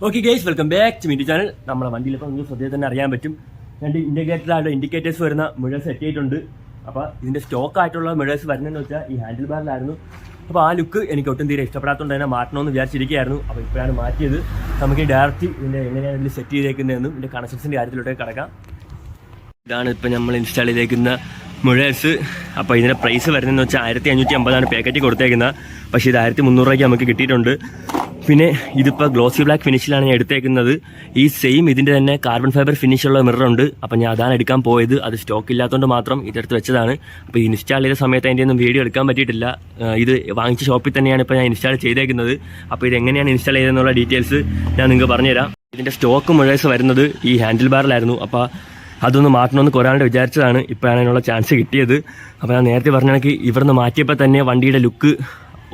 Okay guys, welcome back to media channel. നമ്മളെ വണ്ടിയിലിപ്പോൾ നിങ്ങൾക്ക് ശ്രദ്ധയിൽ തന്നെ അറിയാൻ പറ്റും, രണ്ട് ഇൻഡിക്കേറ്റേഴ്സ് വരുന്ന മിറേഴ്സ് സെറ്റ് ചെയ്തിട്ടുണ്ട്. അപ്പോൾ ഇതിൻ്റെ സ്റ്റോക്ക് ആയിട്ടുള്ള മിറേഴ്സ് വരുന്നതെന്ന് വെച്ചാൽ ഈ ഹാൻഡിൽ ബാറിലായിരുന്നു. അപ്പോൾ ആ ലുക്ക് എനിക്ക് ഒട്ടും തീരെ ഇഷ്ടപ്പെടാത്തതുകൊണ്ട് തന്നെ മാറ്റണമെന്ന് വിചാരിച്ചിരിക്കുകയായിരുന്നു. അപ്പോൾ ഇപ്പോഴാണ് മാറ്റിയത്. നമുക്ക് ഡയറക്റ്റ് ഇതിൻ്റെ എങ്ങനെയാണ് ഇതിൽ സെറ്റ് ചെയ്തേക്കുന്നതെന്നും ഇതിൻ്റെ കണക്ഷൻസിൻ്റെ കാര്യത്തിലോട്ടേക്ക് കിടക്കാം. ഇതാണ് ഇപ്പോൾ നമ്മൾ ഇൻസ്റ്റാൾ ചെയ്തേക്കുന്ന മിറേഴ്സ്. അപ്പോൾ ഇതിൻ്റെ പ്രൈസ് വരുന്നതെന്ന് വെച്ചാൽ 1550 പാക്കറ്റ് കൊടുത്തേക്കുന്നത്. പക്ഷേ ഇത് 1300 രൂപയ്ക്ക് നമുക്ക് കിട്ടിയിട്ടുണ്ട്. പിന്നെ ഇതിപ്പോൾ ഗ്ലോസി ബ്ലാക്ക് ഫിനിഷിലാണ് ഞാൻ എടുത്തേക്കുന്നത്. ഈ സെയിം ഇതിൻ്റെ തന്നെ കാർബൺ ഫൈബർ ഫിനിഷുള്ള മിററുണ്ട്. അപ്പോൾ ഞാൻ അതാണ് എടുക്കാൻ പോയത്. അത് സ്റ്റോക്ക് ഇല്ലാത്തതുകൊണ്ട് മാത്രം ഇതെടുത്ത് വെച്ചതാണ്. അപ്പോൾ ഇൻസ്റ്റാൾ ചെയ്ത സമയത്ത് അതിൻ്റെ ഒന്നും വീഡിയോ എടുക്കാൻ പറ്റിയിട്ടില്ല. ഇത് വാങ്ങിച്ച ഷോപ്പിൽ തന്നെയാണ് ഇപ്പോൾ ഞാൻ ഇൻസ്റ്റാൾ ചെയ്തേക്കുന്നത്. അപ്പോൾ ഇതെങ്ങനെയാണ് ഇൻസ്റ്റാൾ ചെയ്തതെന്നുള്ള ഡീറ്റെയിൽസ് ഞാൻ നിങ്ങൾക്ക് പറഞ്ഞുതരാം. ഇതിൻ്റെ സ്റ്റോക്ക് മിറേഴ്സ് വരുന്നത് ഈ ഹാൻഡിൽ ബാറിലായിരുന്നു. അപ്പോൾ അതൊന്ന് മാറ്റണമെന്ന് കുറേ വിചാരിച്ചതാണ്. ഇപ്പോഴാണ് അതിനുള്ള ചാൻസ് കിട്ടിയത്. അപ്പോൾ ഞാൻ നേരത്തെ പറഞ്ഞ കണക്ക് ഇവിടുന്ന് മാറ്റിയപ്പോൾ തന്നെ വണ്ടിയുടെ ലുക്ക്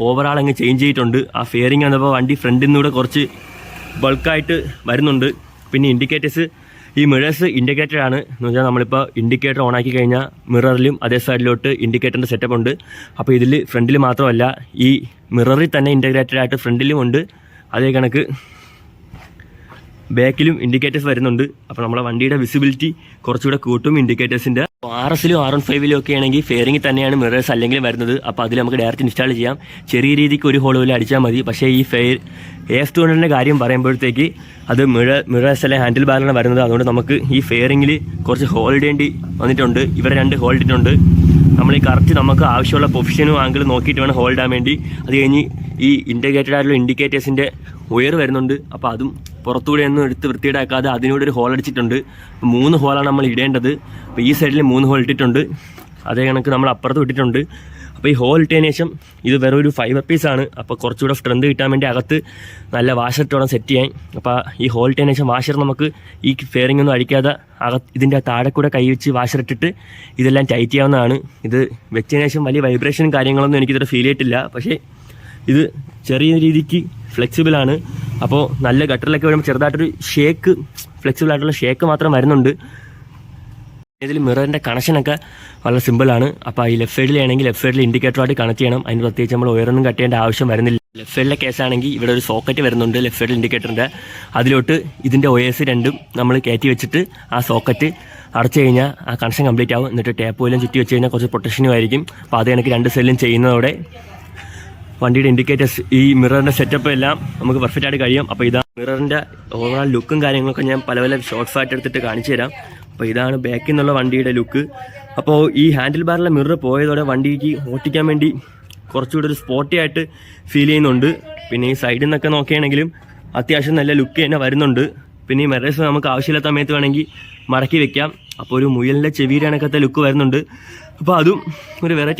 ഓവറാൾ അങ്ങ് ചേഞ്ച് ചെയ്തിട്ടുണ്ട്. ആ ഫെയറിങ് വന്നപ്പോൾ വണ്ടി ഫ്രണ്ടിൽ നിന്നൂടെ കുറച്ച് ബൾക്കായിട്ട് വരുന്നുണ്ട്. പിന്നെ ഇൻഡിക്കേറ്റേഴ്സ്, ഈ മിറേഴ്സ് ഇൻഡിക്കേറ്റഡ് ആണ് എന്ന് വെച്ചാൽ നമ്മളിപ്പോൾ ഇൻഡിക്കേറ്റർ ഓൺ ആക്കി കഴിഞ്ഞാൽ മിററിലും അതേ സൈഡിലോട്ട് ഇൻഡിക്കേറ്ററിൻ്റെ സെറ്റപ്പ് ഉണ്ട്. അപ്പോൾ ഇതിൽ ഫ്രണ്ടിൽ മാത്രമല്ല, ഈ മിററിൽ തന്നെ ഇൻറ്റഗ്രേറ്റഡ് ആയിട്ട് ഫ്രണ്ടിലും ഉണ്ട്. അതേ കണക്ക് ബാക്കിലും ഇൻഡിക്കേറ്റേഴ്സ് വരുന്നുണ്ട്. അപ്പോൾ നമ്മുടെ വണ്ടിയുടെ വിസിബിലിറ്റി കുറച്ചുകൂടെ കൂട്ടും ഇൻഡിക്കേറ്റേഴ്സിൻ്റെ. RS-ലും R15-ലും ഒക്കെ ആണെങ്കിൽ ഫെയറിങ്ങിൽ തന്നെയാണ് മിറേഴ്സ് അല്ലെങ്കിൽ വരുന്നത്. അപ്പോൾ അതിൽ നമുക്ക് ഡയറക്റ്റ് ഇൻസ്റ്റാൾ ചെയ്യാം. ചെറിയ രീതിക്ക് ഒരു ഹോൾ പോലെ അടിച്ചാൽ മതി. പക്ഷേ ഈ AF200-ൻ്റെ കാര്യം പറയുമ്പോഴത്തേക്ക് അത് മിറേഴ്സ് അല്ലെ ഹാൻഡിൽ ബാറിലാണ് വരുന്നത്. അതുകൊണ്ട് നമുക്ക് ഈ ഫെയറിങ്ങിൽ കുറച്ച് ഹോൾഡ് ചെയ്യേണ്ടി വന്നിട്ടുണ്ട്. ഇവിടെ 2 ഹോൾഡ് ഇട്ടിട്ടുണ്ട്. നമ്മൾ ഈ കറക്റ്റ് നമുക്ക് ആവശ്യമുള്ള പൊസിഷനും ആംഗിൾ നോക്കിയിട്ട് വേണം ഹോൾഡ് ചെയ്യാൻ വേണ്ടി. അത് കഴിഞ്ഞ് ഈ ഇൻറ്റഗ്രേറ്റഡ് ആയിട്ടുള്ള ഇൻഡിക്കേറ്റേഴ്സിൻ്റെ ഉയർ വരുന്നുണ്ട്. അപ്പോൾ അതും പുറത്തുകൂടെ ഒന്നും എടുത്ത് വൃത്തിയിടാക്കാതെ അതിനോട് ഒരു ഹോൾ അടിച്ചിട്ടുണ്ട്. 3 ഹോളാണ് നമ്മൾ ഇടേണ്ടത്. അപ്പോൾ ഈ സൈഡിൽ 3 ഹോൾ ഇട്ടിട്ടുണ്ട്. അതേ കണക്ക് നമ്മൾ അപ്പുറത്ത് ഇട്ടിട്ടുണ്ട്. അപ്പോൾ ഈ ഹോൾ ഇട്ടതിന് ശേഷം ഇത് വെറും ഒരു ഫൈബർ പീസാണ്. അപ്പോൾ കുറച്ചുകൂടെ സ്ട്രെങ്ത് കിട്ടാൻ വേണ്ടി അകത്ത് നല്ല വാഷർ ഇട്ട് വേണം സെറ്റ് ചെയ്യാൻ. അപ്പോൾ ഈ ഹോൾ ഇട്ടതിന് ശേഷം വാഷർ നമുക്ക് ഈ ഫെയറിംഗ് ഒന്നും അടിക്കാതെ ഇതിൻ്റെ താഴെ കൂടെ കൈ വെച്ച് വാഷർ ഇട്ടിട്ട് ഇതെല്ലാം ടൈറ്റ് ചെയ്യാവുന്നതാണ്. ഇത് വെച്ചതിന് ശേഷം വലിയ വൈബ്രേഷനും കാര്യങ്ങളൊന്നും എനിക്കിതുവരെ ഫീൽ ചെയ്തിട്ടില്ല. പക്ഷേ ഇത് ചെറിയ രീതിക്ക് ഫ്ലെക്സിബിളാണ്. അപ്പോൾ നല്ല ഗട്ടറിലൊക്കെ വരുമ്പോൾ ചെറുതായിട്ടൊരു ഷേക്ക്, ഫ്ലെക്സിബിൾ ആയിട്ടുള്ള ഷേക്ക് മാത്രം വരുന്നുണ്ട്. ഇതിൽ മിററിൻ്റെ കണക്ഷനൊക്കെ വളരെ സിമ്പിളാണ്. അപ്പോൾ ഈ ലെഫ്റ്റ് സൈഡിലാണെങ്കിൽ ലെഫ്റ്റ് സൈഡിൽ ഇൻഡിക്കേറ്ററുമായിട്ട് കണക്ട് ചെയ്യണം. അതിന് പ്രത്യേകിച്ച് നമ്മൾ ഉയരൊന്നും കട്ട് ചെയ്യേണ്ട ആവശ്യം വരുന്നില്ല. ലെഫ്റ്റ് സൈഡിലെ കേസാണെങ്കിൽ ഇവിടെ ഒരു സോക്കറ്റ് വരുന്നുണ്ട് ലെഫ്റ്റ് സൈഡിൽ ഇൻഡിക്കേറ്ററിൻ്റെ. അതിലോട്ട് ഇതിൻ്റെ OS രണ്ടും നമ്മൾ കയറ്റി വെച്ചിട്ട് ആ സോക്കറ്റ് അടച്ചു കഴിഞ്ഞാൽ ആ കണക്ഷൻ കംപ്ലീറ്റ് ആവും. എന്നിട്ട് ടാപ്പ് എല്ലാം ചുറ്റി വെച്ച് കഴിഞ്ഞാൽ കുറച്ച് പ്രൊട്ടക്ഷനും ആയിരിക്കും. അപ്പോൾ അത് എനിക്ക് 2 സെല്ലും ചെയ്യുന്നതോടെ വണ്ടിയുടെ ഇൻഡിക്കേറ്റേഴ്സ്, ഈ മിററിൻ്റെ സെറ്റപ്പ് എല്ലാം നമുക്ക് പെർഫെക്റ്റ് ആയിട്ട് കഴിയും. അപ്പോൾ ഇതാ മിററിൻ്റെ ഓവറോൾ ലുക്കും കാര്യങ്ങളൊക്കെ ഞാൻ പല ഷോർട്ട്സ് ആയിട്ട് എടുത്തിട്ട് കാണിച്ചു തരാം. അപ്പോൾ ഇതാണ് ബാക്കിൽ നിന്നുള്ള വണ്ടിയുടെ ലുക്ക്. അപ്പോൾ ഈ ഹാൻഡിൽ ബാറിലെ മിറർ പോയതോടെ വണ്ടിക്ക് ഓട്ടിക്കാൻ വേണ്ടി കുറച്ചുകൂടി ഒരു സ്പോർട്ടി ആയിട്ട് ഫീൽ ചെയ്യുന്നുണ്ട്. പിന്നെ ഈ സൈഡിൽ നിന്നൊക്കെ നോക്കുകയാണെങ്കിലും അത്യാവശ്യം നല്ല ലുക്ക് തന്നെ വരുന്നുണ്ട്. പിന്നെ ഈ മിറേഴ്സ് നമുക്ക് ആവശ്യമില്ലാത്ത സമയത്ത് വേണമെങ്കിൽ മടക്കി വെക്കാം. അപ്പോൾ ഒരു മുയലിൻ്റെ ചെവിയുടെ കണക്കത്തെ ലുക്ക് വരുന്നുണ്ട്. അപ്പോൾ അതും ഒരു വെറൈറ്റി